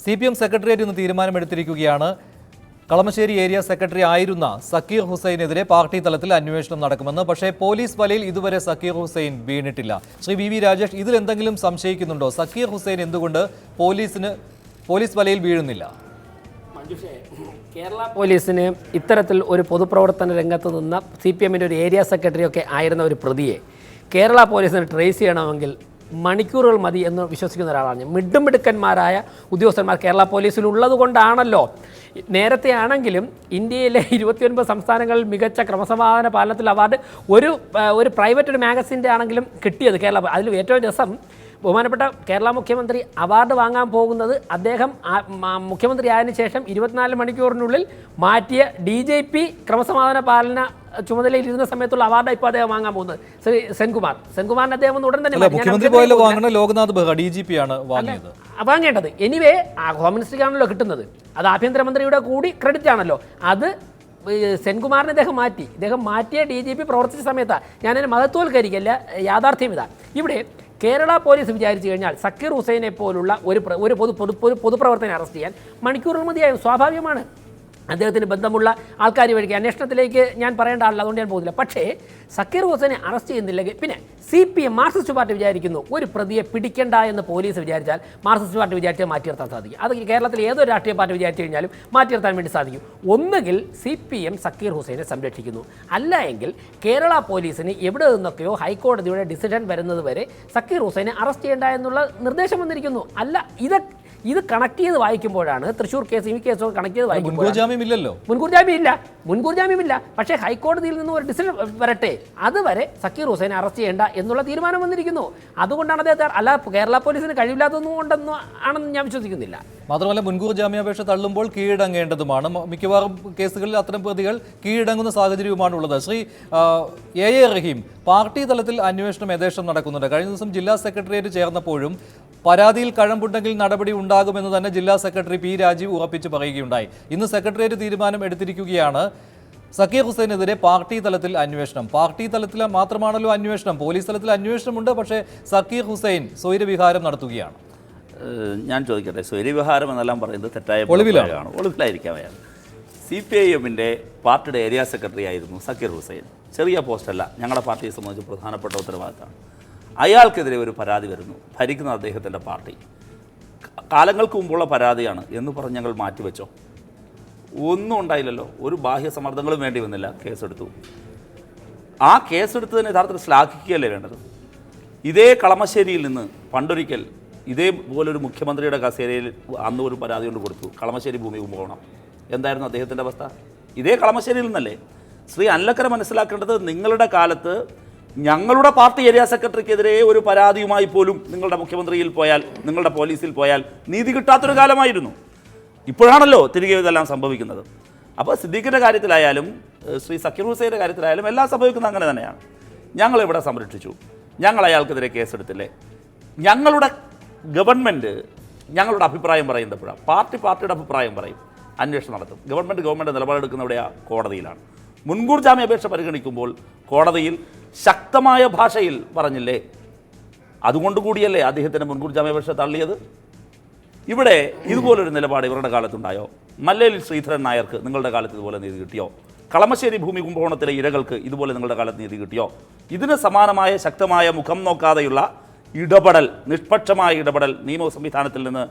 CPM secretariat ഇന്ന് തീരുമാനമെടുത്തിരിക്കുകയാണ്. Kalamassery area secretary ആയിരുന്ന Zakir ഹുസൈനെതിരെ party തലത്തിൽ അന്വേഷണം നടക്കുമെന്ന്. പക്ഷേ പോലീസ് വലയിൽ ഇതുവരെ സക്കീർ ഹുസൈൻ വീണിട്ടില്ല. ശ്രീ വി രാജേഷ്, ഇതിൽ എന്തെങ്കിലും സംശയിക്കുന്നുണ്ടോ? സക്കീർ ഹുസൈൻ എന്തുകൊണ്ട് പോലീസ് വലയിൽ വീഴുന്നില്ല? കേരള പോലീസിന് ഇത്തരത്തിൽ ഒരു പൊതുപ്രവർത്തന രംഗത്ത് നിന്ന CPMൻ്റെ ഒരു ഏരിയ സെക്രട്ടറി ഒക്കെ ആയിരുന്ന ഒരു പ്രതിയെ കേരള പോലീസിന് ട്രേസ് ചെയ്യണമെങ്കിൽ മണിക്കൂറുകൾ മതി എന്ന് വിശ്വസിക്കുന്ന ഒരാളാണ്. മിടുക്കന്മാരായ ഉദ്യോഗസ്ഥന്മാർ കേരള പോലീസിലുള്ളത് കൊണ്ടാണല്ലോ. നേരത്തെ ആണെങ്കിലും ഇന്ത്യയിലെ 29 സംസ്ഥാനങ്ങളിൽ മികച്ച ക്രമസമാധാന പാലനത്തിൽ അവാർഡ് ഒരു പ്രൈവറ്റ് ഒരു മാഗസിൻ്റെ ആണെങ്കിലും കിട്ടിയത് കേരള. അതിൽ ഏറ്റവും രസം, ബഹുമാനപ്പെട്ട കേരള മുഖ്യമന്ത്രി അവാർഡ് വാങ്ങാൻ പോകുന്നത് അദ്ദേഹം മുഖ്യമന്ത്രി ആയതിനു ശേഷം 24 മണിക്കൂറിനുള്ളിൽ മാറ്റിയ DGP ക്രമസമാധാന പാലന ചുമതലയിൽ ഇരുന്ന സമയത്തുള്ള അവാർഡ് ഇപ്പോൾ അദ്ദേഹം വാങ്ങാൻ പോകുന്നത് ശ്രീ സെൻകുമാറിന് അദ്ദേഹം ഉടൻ തന്നെ വാങ്ങേണ്ടത്. എനിവേ ഹോം മിനിസ്റ്ററിക്കാണല്ലോ കിട്ടുന്നത്, അത് ആഭ്യന്തരമന്ത്രിയുടെ കൂടി ക്രെഡിറ്റ് ആണല്ലോ. അത് സെൻകുമാറിനെ ഇദ്ദേഹം മാറ്റിയ DGP പ്രവർത്തിച്ച സമയത്താണ്. ഞാനതിനെ മഹത്വവൽക്കരിക്കല്ല, യാഥാർത്ഥ്യം ഇതാണ്. ഇവിടെ കേരള പോലീസ് വിചാരിച്ചു കഴിഞ്ഞാൽ സക്കീർ ഹുസൈനെ പോലുള്ള ഒരു പൊതുപ്രവർത്തകനെ അറസ്റ്റ് ചെയ്യാൻ മണിക്കൂറുകൾ മതിയായും. സ്വാഭാവികമാണ്. അദ്ദേഹത്തിന് ബന്ധമുള്ള ആൾക്കാർ വഴിക്ക് അന്വേഷണത്തിലേക്ക് ഞാൻ പറയേണ്ട ആളല്ല, അതുകൊണ്ട് ഞാൻ പോകുന്നില്ല. പക്ഷേ സക്കീർ ഹുസൈനെ അറസ്റ്റ് ചെയ്യുന്നില്ലെങ്കിൽ പിന്നെ CPM മാർക്സിസ്റ്റ് പാർട്ടി വിചാരിക്കുന്നു ഒരു പ്രതിയെ പിടിക്കേണ്ട എന്ന് പോലീസ് വിചാരിച്ചാൽ മാർക്സിസ്റ്റ് പാർട്ടി വിചാരിച്ചാൽ മാറ്റി നിർത്താൻ സാധിക്കും. അത് കേരളത്തിൽ ഏതൊരു രാഷ്ട്രീയ പാർട്ടി വിചാരിച്ചു കഴിഞ്ഞാലും മാറ്റി നിർത്താൻ വേണ്ടി സാധിക്കും. ഒന്നുകിൽ CPM സക്കീർ ഹുസൈനെ സംരക്ഷിക്കുന്നു, അല്ല എങ്കിൽ കേരള പോലീസിന് എവിടെ നിന്നൊക്കെയോ ഹൈക്കോടതിയുടെ ഡിസിഷൻ വരുന്നത് വരെ സക്കീർ ഹുസൈനെ അറസ്റ്റ് ചെയ്യേണ്ട എന്നുള്ള നിർദ്ദേശം വന്നിരിക്കുന്നു. അല്ല, ഇത് കണക്ട് ചെയ്ത് വായിക്കുമ്പോഴാണ് തൃശ്ശൂർ കേസ് ഈ കേസൊക്കെ കണക്ട് ചെയ്ത് വായിക്കുമ്പോൾ മുൻകൂർ ജാമ്യമില്ല. പക്ഷേ ഹൈക്കോടതിയിൽ നിന്ന് ഒരു ഡിസിഷൻ വരട്ടെ, അതുവരെ സക്കീർ ഹുസൈനെ അറസ്റ്റ് ചെയ്യേണ്ട എന്നുള്ള തീരുമാനം വന്നിരിക്കുന്നു. അതുകൊണ്ടാണ് അദ്ദേഹത്തെ, അല്ല കേരള പോലീസിന് കഴിവില്ലാത്തതൊന്നും കൊണ്ടെന്നും ആണെന്ന് ഞാൻ വിശ്വസിക്കുന്നില്ല. മാത്രമല്ല മുൻകൂർ ജാമ്യാപേക്ഷ തള്ളുമ്പോൾ കീഴടങ്ങേണ്ടതുമാണ്. മിക്കവാറും കേസുകളിൽ അത്തരം പ്രതികൾ കീഴടങ്ങുന്ന സാഹചര്യവുമാണ് ഉള്ളത്. ശ്രീ A റഹീം, പാർട്ടി തലത്തിൽ അന്വേഷണം യഥേഷ്ടം നടക്കുന്നുണ്ട്. കഴിഞ്ഞ ദിവസം ജില്ലാ സെക്രട്ടേറിയറ്റ് ചേർന്നപ്പോഴും പരാതിയിൽ കഴമ്പുണ്ടെങ്കിൽ നടപടി ഉണ്ടാകുമെന്ന് തന്നെ ജില്ലാ സെക്രട്ടറി P രാജീവ് ഉറപ്പിച്ച് പറയുകയുണ്ടായി. ഇന്ന് സെക്രട്ടേറിയറ്റ് തീരുമാനം എടുത്തിരിക്കുകയാണ്. സക്കീർ ഹുസൈനെതിരെ പാർട്ടി തലത്തിൽ അന്വേഷണം. പാർട്ടി തലത്തിൽ മാത്രമാണല്ലോ അന്വേഷണം, പോലീസ് തലത്തിൽ അന്വേഷണമുണ്ട്. പക്ഷേ സക്കീർ ഹുസൈൻ സ്വൈരവിഹാരം നടത്തുകയാണ്. ഞാൻ ചോദിക്കട്ടെ, സ്വൈരവിഹാരം എന്നെല്ലാം പറയുന്നത് തെറ്റായ ഒളിവിലായിരിക്കാം. CPIMൻ്റെ പാർട്ടിയുടെ ഏരിയ സെക്രട്ടറി ആയിരുന്നു സക്കീർ ഹുസൈൻ. ചെറിയ പോസ്റ്റല്ല, ഞങ്ങളുടെ പാർട്ടിയെ സംബന്ധിച്ച് പ്രധാനപ്പെട്ട ഉത്തരവാദിത്തമാണ്. അയാൾക്കെതിരെ ഒരു പരാതി വരുന്നു. ഭരിക്കുന്ന അദ്ദേഹത്തിൻ്റെ പാർട്ടി കാലങ്ങൾക്ക് മുമ്പുള്ള പരാതിയാണ് എന്ന് പറഞ്ഞ് ഞങ്ങൾ മാറ്റിവെച്ചോ? ഒന്നും ഉണ്ടായില്ലല്ലോ. ഒരു ബാഹ്യ സമ്മർദ്ദങ്ങളും വേണ്ടി വന്നില്ല, കേസെടുത്തു. ആ കേസെടുത്തതിന് യഥാർത്ഥത്തിൽ ശ്ലാഘിക്കുകയല്ലേ വേണ്ടത്? ഇതേ കളമശ്ശേരിയിൽ നിന്ന് പണ്ടൊരിക്കൽ ഇതേപോലൊരു മുഖ്യമന്ത്രിയുടെ കസേരയിൽ അന്ന് ഒരു പരാതി കൊണ്ട് കൊടുത്തു, കളമശ്ശേരി ഭൂമി കുംഭകോണം. എന്തായിരുന്നു അദ്ദേഹത്തിൻ്റെ അവസ്ഥ? ഇതേ കളമശ്ശേരിയിൽ നിന്നല്ലേ? ശ്രീ അനിലക്കര മനസ്സിലാക്കേണ്ടത്, നിങ്ങളുടെ കാലത്ത് ഞങ്ങളുടെ പാർട്ടി ഏരിയ സെക്രട്ടറിക്കെതിരെ ഒരു പരാതിയുമായി പോലും നിങ്ങളുടെ മുഖ്യമന്ത്രിയിൽ പോയാൽ, നിങ്ങളുടെ പോലീസിൽ പോയാൽ നീതി കിട്ടാത്തൊരു കാലമായിരുന്നു. ഇപ്പോഴാണല്ലോ തിരികെ ഇതെല്ലാം സംഭവിക്കുന്നത്. അപ്പോൾ സിദ്ദീഖിൻ്റെ കാര്യത്തിലായാലും ശ്രീ സക്കീർ ഹുസൈൻ്റെ കാര്യത്തിലായാലും എല്ലാം സംഭവിക്കുന്നത് അങ്ങനെ തന്നെയാണ്. ഞങ്ങളിവിടെ സംരക്ഷിച്ചു, ഞങ്ങൾ അയാൾക്കെതിരെ കേസെടുത്തില്ലേ? ഞങ്ങളുടെ ഗവൺമെൻറ് ഞങ്ങളുടെ അഭിപ്രായം പറയുന്നപ്പോഴാണ് പാർട്ടിയുടെ അഭിപ്രായം പറയും, അന്വേഷണം നടത്തും. ഗവൺമെൻറ് നിലപാടെടുക്കുന്നവിടെയാണ് കോടതിയിലാണ്. മുൻകൂർ ജാമ്യാപേക്ഷ പരിഗണിക്കുമ്പോൾ കോടതിയിൽ ശക്തമായ ഭാഷയിൽ പറഞ്ഞില്ലേ? അതുകൊണ്ടുകൂടിയല്ലേ അദ്ദേഹത്തിൻ്റെ മുൻകൂർ ജാമ്യാപേക്ഷ തള്ളിയത്? ഇവിടെ ഇതുപോലൊരു നിലപാട് ഇവരുടെ കാലത്തുണ്ടായോ? മല്ലേലിൽ ശ്രീധരൻ നായർക്ക് നിങ്ങളുടെ കാലത്ത് ഇതുപോലെ നീതി കിട്ടിയോ? കളമശ്ശേരി ഭൂമി കുംഭകോണത്തിലെ ഇരകൾക്ക് ഇതുപോലെ നിങ്ങളുടെ കാലത്ത് നീതി കിട്ടിയോ? ഇതിന് സമാനമായ ശക്തമായ മുഖം നോക്കാതെയുള്ള ഇടപെടൽ, നിഷ്പക്ഷമായ ഇടപെടൽ നിയമ സംവിധാനത്തിൽ നിന്ന്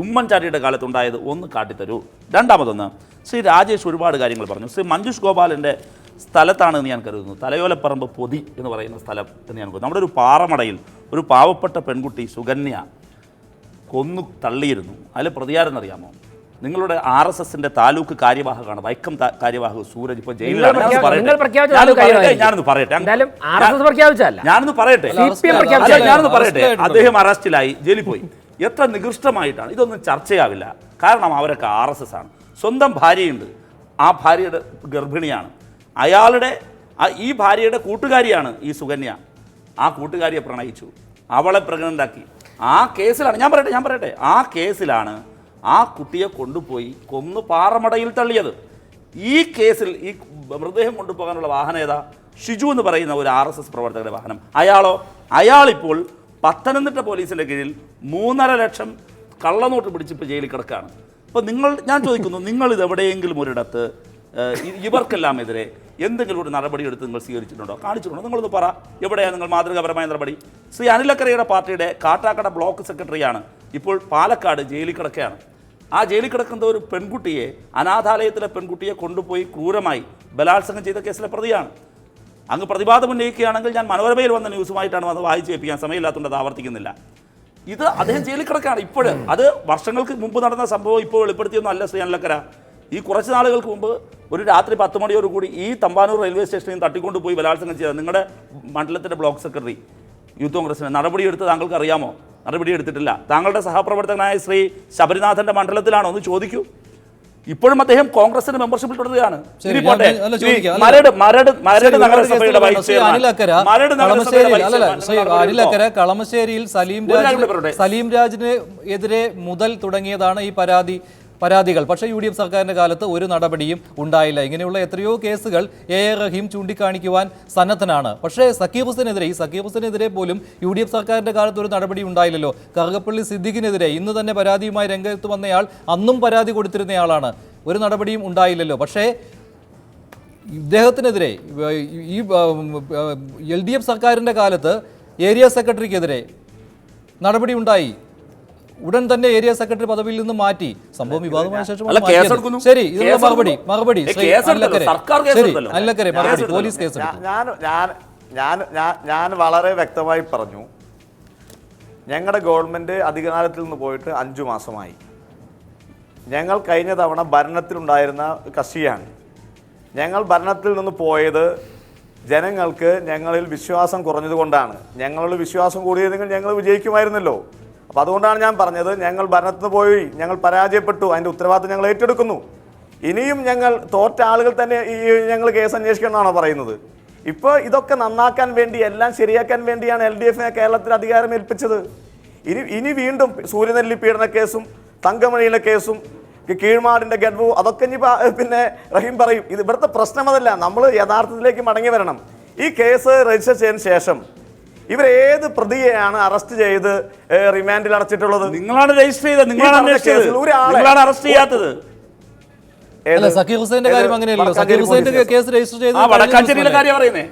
ഉമ്മൻചാണ്ടിയുടെ കാലത്തുണ്ടായത് ഒന്ന് കാട്ടിത്തരൂ. രണ്ടാമതൊന്ന്, ശ്രീ രാജേഷ് ഒരുപാട് കാര്യങ്ങൾ പറഞ്ഞു. ശ്രീ മഞ്ജുഷ് ഗോപാലിൻ്റെ സ്ഥലത്താണെന്ന് ഞാൻ കരുതുന്നു, തലയോലപ്പറമ്പ് പൊതി എന്ന് പറയുന്ന സ്ഥലം എന്ന് ഞാൻ കരുതുന്നു. നമ്മുടെ ഒരു പാറമടയിൽ ഒരു പാവപ്പെട്ട പെൺകുട്ടി സുകന്യ കൊന്നു തള്ളിയിരുന്നു. അതിൽ പ്രതിയാരെന്നറിയാമോ? നിങ്ങളുടെ RSSൻ്റെ താലൂക്ക് കാര്യവാഹകമാണ്, വൈക്കം കാര്യവാഹക സൂരജ്. ഇപ്പോൾ ജയിലിലാണ്. ഞാനൊന്ന് പറയട്ടെ. അദ്ദേഹം അറസ്റ്റിലായി, ജയിലിൽ പോയി. എത്ര നികൃഷ്ടമായിട്ടാണ്! ഇതൊന്നും ചർച്ചയാവില്ല. കാരണം അവരൊക്കെ RSS ആണ്. സ്വന്തം ഭാര്യയുണ്ട്, ആ ഭാര്യയുടെ ഗർഭിണിയാണ്. ഈ ഭാര്യയുടെ കൂട്ടുകാരിയാണ് ഈ സുകന്യ. ആ കൂട്ടുകാരിയെ പ്രണയിച്ചു, അവളെ പ്രഗ്നൻ്റാക്കി. ആ കേസിലാണ് ഞാൻ പറയട്ടെ ആ കേസിലാണ് ആ കുട്ടിയെ കൊണ്ടുപോയി കൊന്നു പാറമടയിൽ തള്ളിയത്. ഈ കേസിൽ ഈ മൃതദേഹം കൊണ്ടുപോകാനുള്ള വാഹനം ഏതാ? ഷിജു എന്ന് പറയുന്ന ഒരു RSS പ്രവർത്തകരുടെ വാഹനം. അയാളിപ്പോൾ പത്തനംതിട്ട പോലീസിൻ്റെ കീഴിൽ 3.5 ലക്ഷം കള്ളനോട്ട് പിടിച്ചിപ്പോൾ ജയിലിൽ കിടക്കുകയാണ്. അപ്പോൾ ഞാൻ ചോദിക്കുന്നു, നിങ്ങൾ ഇത് എവിടെയെങ്കിലും ഒരിടത്ത് ഇവർക്കെല്ലാം എതിരെ എന്തെങ്കിലും ഒരു നടപടി എടുത്ത് നിങ്ങൾ സ്വീകരിച്ചിട്ടുണ്ടോ? കാണിച്ചിട്ടുണ്ടോ? നിങ്ങളൊന്ന് പറ, എവിടെയാണ് നിങ്ങൾ മാതൃകാപരമായ നടപടി? ശ്രീ അനിലക്കരയുടെ പാർട്ടിയുടെ കാട്ടാക്കട ബ്ലോക്ക് സെക്രട്ടറിയാണ് ഇപ്പോൾ പാലക്കാട് ജയിലിൽ കിടക്കുകയാണ്. ആ ജയിലിൽ കിടക്കുന്ന ഒരു പെൺകുട്ടിയെ, അനാഥാലയത്തിലെ പെൺകുട്ടിയെ കൊണ്ടുപോയി ക്രൂരമായി ബലാത്സംഗം ചെയ്ത കേസിലെ പ്രതിയാണ്. അങ്ങ് പ്രതിവാദം ഉന്നയിക്കുകയാണെങ്കിൽ ഞാൻ മനോരമയിൽ വന്ന ന്യൂസുമായിട്ടാണ് അത് വായിച്ചു കേൾപ്പിക്കാൻ സമയമില്ലാത്തതുകൊണ്ട് അത് ആവർത്തിക്കുന്നില്ല. ഇത് അദ്ദേഹം ജയിലിൽ കിടക്കുകയാണ് ഇപ്പോഴും. അത് വർഷങ്ങൾക്ക് മുമ്പ് നടന്ന സംഭവം ഇപ്പോൾ വെളിപ്പെടുത്തിയൊന്നും അല്ല ശ്രീ അനിലക്കര. ഈ കുറച്ച് നാളുകൾക്ക് മുമ്പ് ഒരു രാത്രി 10 മണിയോടുകൂടി ഈ തമ്പാനൂർ റെയിൽവേ സ്റ്റേഷനിൽ തട്ടിക്കൊണ്ട് പോയി ബലാത്സംഗം ചെയ്ത നിങ്ങളുടെ മണ്ഡലത്തിൻ്റെ ബ്ലോക്ക് സെക്രട്ടറി യൂത്ത് കോൺഗ്രസിന് നടപടിയെടുത്ത് താങ്കൾക്ക് അറിയാമോ? നടപടിയെടുത്തിട്ടില്ല. താങ്കളുടെ സഹപ്രവർത്തകനായ ശ്രീ ശബരിനാഥൻ്റെ മണ്ഡലത്തിലാണോ എന്ന് ചോദിക്കൂ. ഇപ്പോഴും അദ്ദേഹം കോൺഗ്രസിന്റെ മെമ്പർഷിപ്പിൽ തുടരുകയാണ്. അനിലക്കര കളമശ്ശേരിയിൽ സലീം രാജിന് എതിരെ മുതൽ തുടങ്ങിയതാണ് ഈ പരാതികൾ. പക്ഷേ UDF സർക്കാരിന്റെ കാലത്ത് ഒരു നടപടിയും ഉണ്ടായില്ല. ഇങ്ങനെയുള്ള എത്രയോ കേസുകൾ AR റഹീം ചൂണ്ടിക്കാണിക്കുവാൻ സന്നദ്ധനാണ്. പക്ഷേ സക്കീർ ഹുസൈനെതിരെ പോലും UDF സർക്കാരിന്റെ കാലത്ത് ഒരു നടപടി ഉണ്ടായില്ലല്ലോ. കറുകപ്പള്ളി സിദ്ദിഖിനെതിരെ ഇന്ന് തന്നെ പരാതിയുമായി രംഗത്ത് വന്നയാൾ അന്നും പരാതി കൊടുത്തിരുന്നയാളാണ്. ഒരു നടപടിയും ഉണ്ടായില്ലല്ലോ. പക്ഷേ ഇദ്ദേഹത്തിനെതിരെ ഈ LDF സർക്കാരിന്റെ കാലത്ത് ഏരിയ സെക്രട്ടറിക്കെതിരെ നടപടി ഉണ്ടായി. ഉടൻ തന്നെ ഏരിയ സെക്രട്ടറി പദവിയിൽ നിന്ന് മാറ്റി. സംഭവം വിവാദമായ ശേഷം ശരി, ഇതിനുള്ള മറുപടി അനിലക്കരെ പോലീസ് കേസെടുത്തു. ഞാൻ വളരെ വ്യക്തമായി പറഞ്ഞു, ഞങ്ങളുടെ ഗവൺമെന്റ് അധികാരത്തിൽ നിന്ന് പോയിട്ട് 5 മാസമായി. ഞങ്ങൾ കഴിഞ്ഞ തവണ ഭരണത്തിലുണ്ടായിരുന്ന കക്ഷിയാണ്. ഞങ്ങൾ ഭരണത്തിൽ നിന്ന് പോയത് ജനങ്ങൾക്ക് ഞങ്ങളിൽ വിശ്വാസം കുറഞ്ഞതുകൊണ്ടാണ്. ഞങ്ങളുടെ വിശ്വാസം കൂടിയതെങ്കിൽ ഞങ്ങൾ വിജയിക്കുമായിരുന്നല്ലോ. അപ്പോൾ അതുകൊണ്ടാണ് ഞാൻ പറഞ്ഞത്, ഞങ്ങൾ ഭരണത്തിന് പോയി, ഞങ്ങൾ പരാജയപ്പെട്ടു, അതിൻ്റെ ഉത്തരവാദിത്വം ഞങ്ങൾ ഏറ്റെടുക്കുന്നു. ഇനിയും ഞങ്ങൾ തോറ്റ ആളുകൾ തന്നെ ഞങ്ങൾ കേസ് അന്വേഷിക്കണമെന്നാണോ പറയുന്നത്? ഇപ്പോൾ ഇതൊക്കെ നന്നാക്കാൻ വേണ്ടി, എല്ലാം ശരിയാക്കാൻ വേണ്ടിയാണ് LDFനെ കേരളത്തിൽ അധികാരം ഏൽപ്പിച്ചത്. ഇനി വീണ്ടും സൂര്യനെല്ലി പീഡന കേസും തങ്കമണിയിലെ കേസും കീഴ്മാടിൻ്റെ ഗഡ്വു അതൊക്കെ ഇനി പിന്നെ റഹീം പറയും. ഇത് ഇവിടുത്തെ പ്രശ്നം അതല്ല. നമ്മൾ യഥാർത്ഥത്തിലേക്ക് മടങ്ങി വരണം. ഈ കേസ് രജിസ്റ്റർ ചെയ്തതിന് ശേഷം ഇവരേത് പ്രതിയെയാണ് അറസ്റ്റ് ചെയ്ത് റിമാൻഡിൽ അടച്ചിട്ടുള്ളത്? നിങ്ങളാണ് രജിസ്റ്റർ ചെയ്തത്, നിങ്ങളാണ് അറസ്റ്റ് ചെയ്യാത്തത്. സക്കീർ ഹുസൈന്റെ കാര്യം അങ്ങനെയല്ലോ. സക്കീർ ഹുസൈന്റെ കേസ് രജിസ്റ്റർ ചെയ്ത് വടക്കാഞ്ചേരിയിലെ കാര്യം പറയുന്നേ.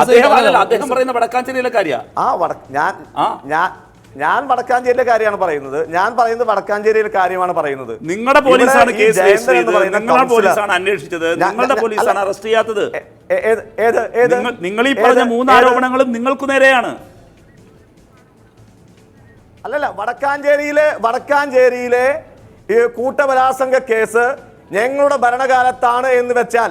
അദ്ദേഹം പറയുന്ന വടക്കാഞ്ചേരിയിലെ ഞാൻ വടക്കാഞ്ചേരിയിലെ കാര്യമാണ് പറയുന്നത്. ഞാൻ പറയുന്നത് വടക്കാഞ്ചേരിയിലെ കാര്യമാണ് പറയുന്നത്. നിങ്ങളുടെ പോലീസാണ് കേസ് രജിസ്റ്റർ ചെയ്തത്, നിങ്ങളുടെ പോലീസാണ് അന്വേഷിച്ചത്, നിങ്ങളുടെ പോലീസാണ് അറസ്റ്റ് ചെയ്യാത്തത്. നിങ്ങൾ ഈ പറഞ്ഞ 3 ആരോപണങ്ങളും നിങ്ങൾക്ക് നേരെയാണ്. അല്ലല്ല, വടക്കാഞ്ചേരിയിലെ ഈ കൂട്ടബലാത്സംഗ കേസ് ഞങ്ങളുടെ ഭരണകാലത്താണ് എന്ന് വെച്ചാൽ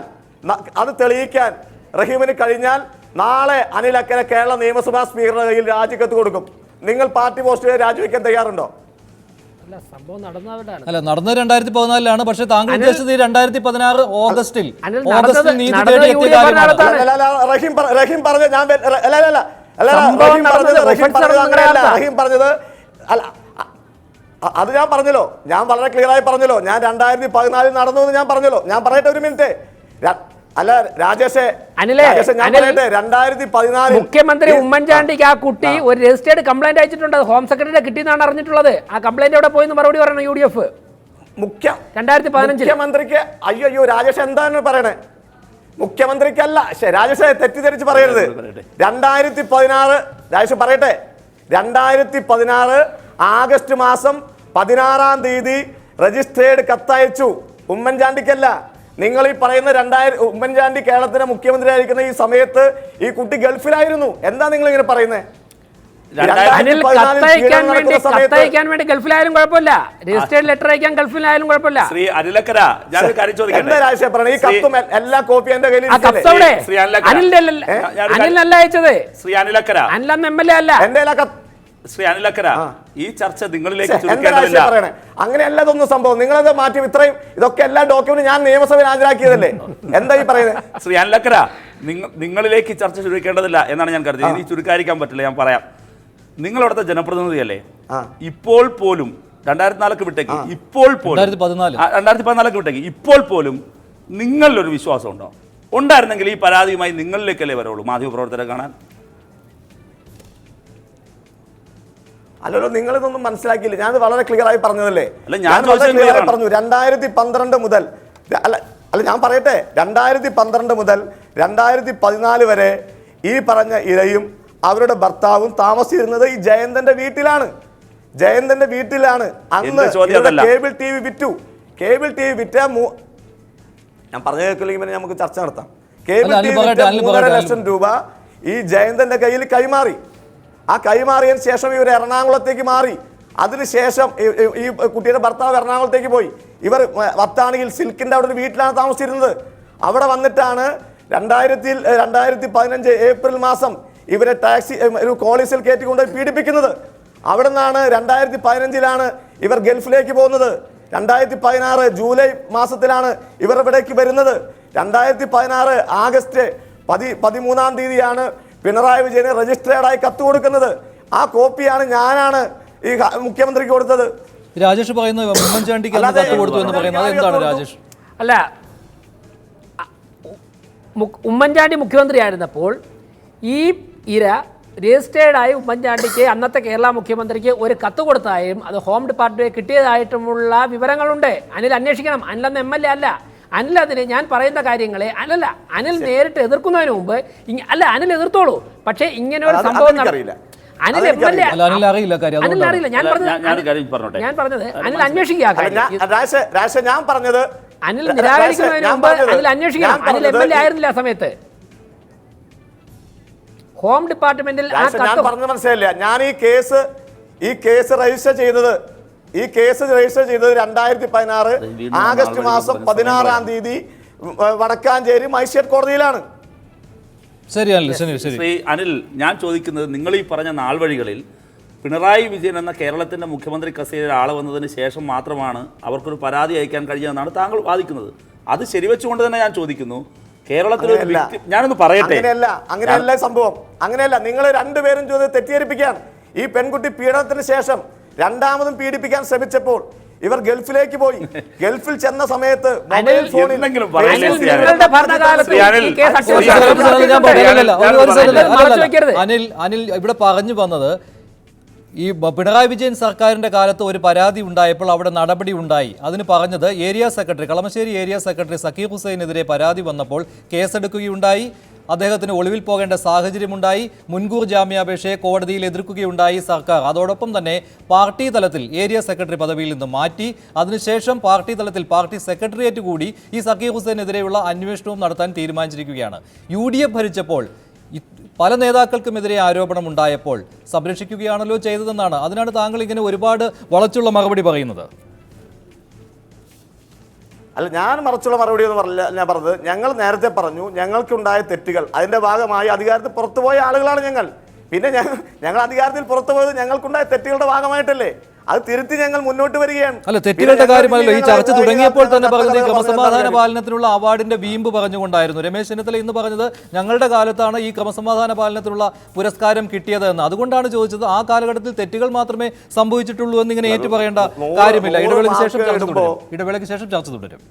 അത് തെളിയിക്കാൻ റഹീമിന് കഴിഞ്ഞാൽ നാളെ അനിലക്കര കേരള നിയമസഭാ സ്പീക്കറുടെ കയ്യിൽ രാജിക്കത്ത് കൊടുക്കും. നിങ്ങൾ പാർട്ടി പോസ്റ്റ് രാജിവെക്കാൻ തയ്യാറുണ്ടോ? അല്ല, നടന്നത് 2014 പക്ഷെ താങ്കൾ ഉദ്ദേശിച്ചത് 2016 ഓഗസ്റ്റിൽ റഹീം പറഞ്ഞത് അല്ല, അത് ഞാൻ പറഞ്ഞല്ലോ. ഞാൻ വളരെ ക്ലിയർ ആയി പറഞ്ഞല്ലോ. ഞാൻ 2014 നടന്നു എന്ന് ഞാൻ പറഞ്ഞല്ലോ. ഞാൻ പറയട്ടെ ഒരു മിനിറ്റ്. അല്ല രാജേഷേ, ഞാൻ പറയട്ടെ, 2014 മുഖ്യമന്ത്രി ഉമ്മൻചാണ്ടിക്ക് ആ കുട്ടി ഒരു രജിസ്റ്റേർഡ് കംപ്ലൈന്റ് അയച്ചിട്ടുണ്ട്. ഹോം സെക്രട്ടറിയുടെ കിട്ടിയെന്നാണ് അറിഞ്ഞിട്ടുള്ളത്. ആ കംപ്ലൈന്റ് എവിടെ പോയെന്ന് മറുപടി പറയണം UDF. 2015 മുഖ്യമന്ത്രിക്ക് അയ്യോ രാജേഷ് എന്താണ് പറയണേ? മുഖ്യമന്ത്രിക്കല്ല, രാജേഷ് തെറ്റിദ്ധരിച്ച് പറയരുത്. 2016 രാജേഷ് പറയട്ടെ, 2016 ആഗസ്റ്റ് മാസം 16-ാം തീയതി രജിസ്ട്രേഡ് കത്തയച്ചു. ഉമ്മൻചാണ്ടിക്കല്ല. നിങ്ങൾ ഈ പറയുന്ന ഉമ്മൻചാണ്ടി കേരളത്തിലെ മുഖ്യമന്ത്രി ആയിരിക്കുന്ന ഈ സമയത്ത് ഈ കുട്ടി ഗൾഫിലായിരുന്നു. എന്താ നിങ്ങൾ ഇങ്ങനെ പറയുന്നത്? കത്തയക്കാൻ വേണ്ടി ഗൾഫിലായാലും കുഴപ്പമില്ല, രജിസ്റ്റേർഡ് ലെറ്റർ അയക്കാൻ ഗൾഫിലായാലും കുഴപ്പമില്ല. ശ്രീ അനിലക്കര, ഈ കത്തും എല്ലാ കോപ്പി എന്റെ കയ്യിൽ അനിലല്ല അയച്ചത്. ശ്രീ അനിലക്കര, അനിലന്ന് MLA അല്ല. ശ്രീ അനിലക്കര, ഈ ചർച്ച നിങ്ങളിലേക്ക് അങ്ങനെയല്ല ഇതൊന്നും സംഭവം. നിങ്ങളത് മാറ്റി ഇതൊക്കെ എല്ലാ ഡോക്യുമെന്റും ഞാൻ നിയമസഭയിൽ ഹാജരാക്കിയതല്ലേ. എന്താ ഈ പറയുന്നത്? ശ്രീ അനിലക്കര, നിങ്ങളിലേക്ക് ചർച്ച ചുരുക്കേണ്ടതില്ല എന്നാണ് ഞാൻ കരുതിയത്. ഇനി ചുരുക്കാതിരിക്കാൻ പറ്റില്ല, ഞാൻ പറയാം. നിങ്ങളവിടുത്തെ ജനപ്രതിനിധിയല്ലേ? ഇപ്പോൾ പോലും 2004 വിട്ടേക്ക്, ഇപ്പോൾ പോലും 2014 വിട്ടേക്ക്, ഇപ്പോൾ പോലും നിങ്ങളിലൊരു വിശ്വാസം ഉണ്ടോ? ഉണ്ടായിരുന്നെങ്കിൽ ഈ പരാതിയുമായി നിങ്ങളിലേക്കല്ലേ വരുള്ളൂ മാധ്യമപ്രവർത്തകരെ കാണാൻ? അല്ലല്ലോ, നിങ്ങളിതൊന്നും മനസ്സിലാക്കിയില്ല. ഞാനത് വളരെ ക്ലിയർ ആയി പറഞ്ഞതല്ലേ. അല്ല, ഞാൻ വളരെ ക്ലിയർ ആയി പറഞ്ഞു. 2012 മുതൽ അല്ല ഞാൻ പറയട്ടെ, 2012 മുതൽ 2014 വരെ ഈ പറഞ്ഞ ഇരയും അവരുടെ ഭർത്താവും താമസിച്ചിരുന്നത് ഈ ജയന്തന്റെ വീട്ടിലാണ്. ജയന്തന്റെ വീട്ടിലാണ്. അന്ന് കേബിൾ ടി വി വിറ്റു. കേബിൾ ടി വി വിറ്റ ഞാൻ പറഞ്ഞു കേൾക്കില്ലെങ്കിൽ നമുക്ക് ചർച്ച നടത്താം. കേബിൾ ടി വി വിറ്റ 3.5 ലക്ഷം രൂപ ഈ ജയന്തന്റെ കയ്യിൽ കൈമാറി. ആ കൈമാറിയതിന് ശേഷം ഇവർ എറണാകുളത്തേക്ക് മാറി. അതിനുശേഷം ഈ കുട്ടിയുടെ ഭർത്താവ് എറണാകുളത്തേക്ക് പോയി. ഇവർ വത്താണിയിൽ സിൽക്കിന്റെ അവിടെ ഒരു വീട്ടിലാണ് താമസിച്ചിരുന്നത്. അവിടെ വന്നിട്ടാണ് 2015 ഏപ്രിൽ മാസം ഇവരെ ടാക്സി ഒരു കോളീസിൽ കയറ്റിക്കൊണ്ട് പീഡിപ്പിക്കുന്നത്. അവിടെ നിന്നാണ് 2015 ഇവർ ഗൾഫിലേക്ക് പോകുന്നത്. 2016 ജൂലൈ മാസത്തിലാണ് ഇവർ ഇവിടേക്ക് വരുന്നത്. 2016 ആഗസ്റ്റ് 13-ാം തീയതിയാണ് പിണറായി വിജയന് രജിസ്ട്രേർഡായി കത്ത് കൊടുക്കുന്നത്. ആ കോപ്പിയാണ് ഞാനാണ് ഈ മുഖ്യമന്ത്രിക്ക് കൊടുത്തത്. രാജേഷ് പറയുന്നത് ഉമ്മൻചാണ്ടിക്ക് കത്ത് കൊടുത്തു എന്ന് പറയുന്നത് എന്താണ് രാജേഷ്? അല്ല, ഉമ്മൻചാണ്ടി മുഖ്യമന്ത്രി ആയിരുന്നപ്പോൾ ഈ ഇര രജിസ്റ്റേർഡായി ഉമ്മൻചാണ്ടിക്ക് അന്നത്തെ കേരള മുഖ്യമന്ത്രിക്ക് ഒരു കത്ത് കൊടുത്തായും അത് ഹോം ഡിപ്പാർട്ട്മെന്റ് കിട്ടിയതായിട്ടുമുള്ള വിവരങ്ങളുണ്ട്. അനിൽ അന്വേഷിക്കണം. അനിലന്ന് MLA അല്ല. അനിൽ അതിന് ഞാൻ പറയുന്ന കാര്യങ്ങളെ അനിൽ നേരിട്ട് എതിർക്കുന്നതിന് മുമ്പ് അനിൽ എതിർത്തോളൂ. പക്ഷേ ഇങ്ങനെ ഒരു സംഭവം അനിൽ MLA അനിൽ അറിയില്ല. ഞാൻ പറഞ്ഞത് അനിൽ അന്വേഷിക്കുക. അനിൽ നിരാകരിക്കുന്നതിന് മുമ്പ് അനിൽ അന്വേഷിക്കണം. അനിൽ MLA ആയിരുന്നില്ല ആ സമയത്ത്. ഹോം ഡിപ്പാർട്ട്മെന്റിൽ മനസ്സിലായില്ല. ഞാൻ ഈ കേസ് രജിസ്റ്റർ ചെയ്തത് 2016 ആഗസ്റ്റ് മാസം 16-ാം തീയതി വടക്കാഞ്ചേരി മജിസ്ട്രേറ്റ് കോടതിയിലാണ്. ശ്രീ അനിൽ, ഞാൻ ചോദിക്കുന്നത്, നിങ്ങൾ ഈ പറഞ്ഞ നാൾവഴികളിൽ പിണറായി വിജയൻ എന്ന കേരളത്തിന്റെ മുഖ്യമന്ത്രി കസേരയിൽ ആൾ വന്നതിന് ശേഷം മാത്രമാണ് അവർക്കൊരു പരാതി അയക്കാൻ കഴിയുമെന്നാണ് താങ്കൾ വാദിക്കുന്നത്. അത് ശരിവെച്ചുകൊണ്ട് തന്നെ ഞാൻ ചോദിക്കുന്നു, കേരളത്തിൽ ഞാനൊന്ന് പറയട്ടെ, അങ്ങനെയല്ല സംഭവം. അങ്ങനെയല്ല, നിങ്ങൾ രണ്ടുപേരും തെറ്റിദ്ധരിപ്പിക്കുകയാണ്. ഈ പെൺകുട്ടി പീഡനത്തിന് ശേഷം രണ്ടാമതും പീഡിപ്പിക്കാൻ ശ്രമിച്ചപ്പോൾ ഇവർ ഗൾഫിലേക്ക് പോയി. ഗൾഫിൽ ചെന്ന സമയത്ത് മൊബൈൽ ഫോണിൽ അനിൽ ഇവിടെ പറഞ്ഞു വന്നത്, ഈ പിണറായി വിജയൻ സർക്കാരിൻ്റെ കാലത്ത് ഒരു പരാതി ഉണ്ടായപ്പോൾ അവിടെ നടപടി ഉണ്ടായി. അതിന് പറഞ്ഞത് area secretary, Kalamassery area secretary Zakir ഹുസൈനെതിരെ പരാതി വന്നപ്പോൾ കേസെടുക്കുകയുണ്ടായി, അദ്ദേഹത്തിന് ഒളിവിൽ പോകേണ്ട സാഹചര്യമുണ്ടായി, മുൻകൂർ ജാമ്യാപേക്ഷയെ കോടതിയിൽ എതിർക്കുകയുണ്ടായി സർക്കാർ. അതോടൊപ്പം തന്നെ പാർട്ടി തലത്തിൽ ഏരിയ സെക്രട്ടറി പദവിയിൽ നിന്ന് മാറ്റി. അതിനുശേഷം പാർട്ടി തലത്തിൽ പാർട്ടി സെക്രട്ടേറിയറ്റ് കൂടി ഈ സക്കീർ ഹുസൈനെതിരെയുള്ള അന്വേഷണവും നടത്താൻ തീരുമാനിച്ചിരിക്കുകയാണ്. UDF ഭരിച്ചപ്പോൾ പല നേതാക്കൾക്കുമെതിരെ ആരോപണമുണ്ടായപ്പോൾ സംരക്ഷിക്കുകയാണല്ലോ ചെയ്തതെന്നാണ്. അതിനാണ് താങ്കൾ ഇങ്ങനെ ഒരുപാട് വളച്ചുള്ള മറുപടി പറയുന്നത്. അല്ല, ഞാൻ മറച്ചുള്ള മറുപടി എന്ന് പറഞ്ഞില്ല. ഞാൻ പറഞ്ഞത്, ഞങ്ങൾ നേരത്തെ പറഞ്ഞു ഞങ്ങൾക്കുണ്ടായ തെറ്റുകൾ, അതിന്റെ ഭാഗമായി അധികാരത്തിൽ പുറത്തുപോയ ആളുകളാണ് ഞങ്ങൾ. പിന്നെ ഞങ്ങൾ അധികാരത്തിൽ പുറത്തുപോയത് ഞങ്ങൾക്കുണ്ടായ തെറ്റുകളുടെ ഭാഗമായിട്ടല്ലേ. അത് തിരുത്തി ഞങ്ങൾ മുന്നോട്ട് വരികയാണ്. അല്ല, തെറ്റുകളുടെ കാര്യമല്ലോ. ഈ ചർച്ച തുടങ്ങിയപ്പോൾ തന്നെ പറഞ്ഞത് ക്രമസമാധാന പാലനത്തിനുള്ള അവാർഡിന്റെ വീമ്പ് പറഞ്ഞുകൊണ്ടായിരുന്നു. രമേശ് ചെന്നിത്തല ഇന്ന് പറഞ്ഞത് ഞങ്ങളുടെ കാലത്താണ് ഈ ക്രമസമാധാന പാലനത്തിനുള്ള പുരസ്കാരം കിട്ടിയത് എന്ന്. അതുകൊണ്ടാണ് ചോദിച്ചത്, ആ കാലഘട്ടത്തിൽ തെറ്റുകൾ മാത്രമേ സംഭവിച്ചിട്ടുള്ളൂ എന്ന് ഇങ്ങനെ ഏറ്റുപറയേണ്ട കാര്യമില്ല. ഇടവേളയ്ക്ക് ശേഷം ചർച്ച തുടരും.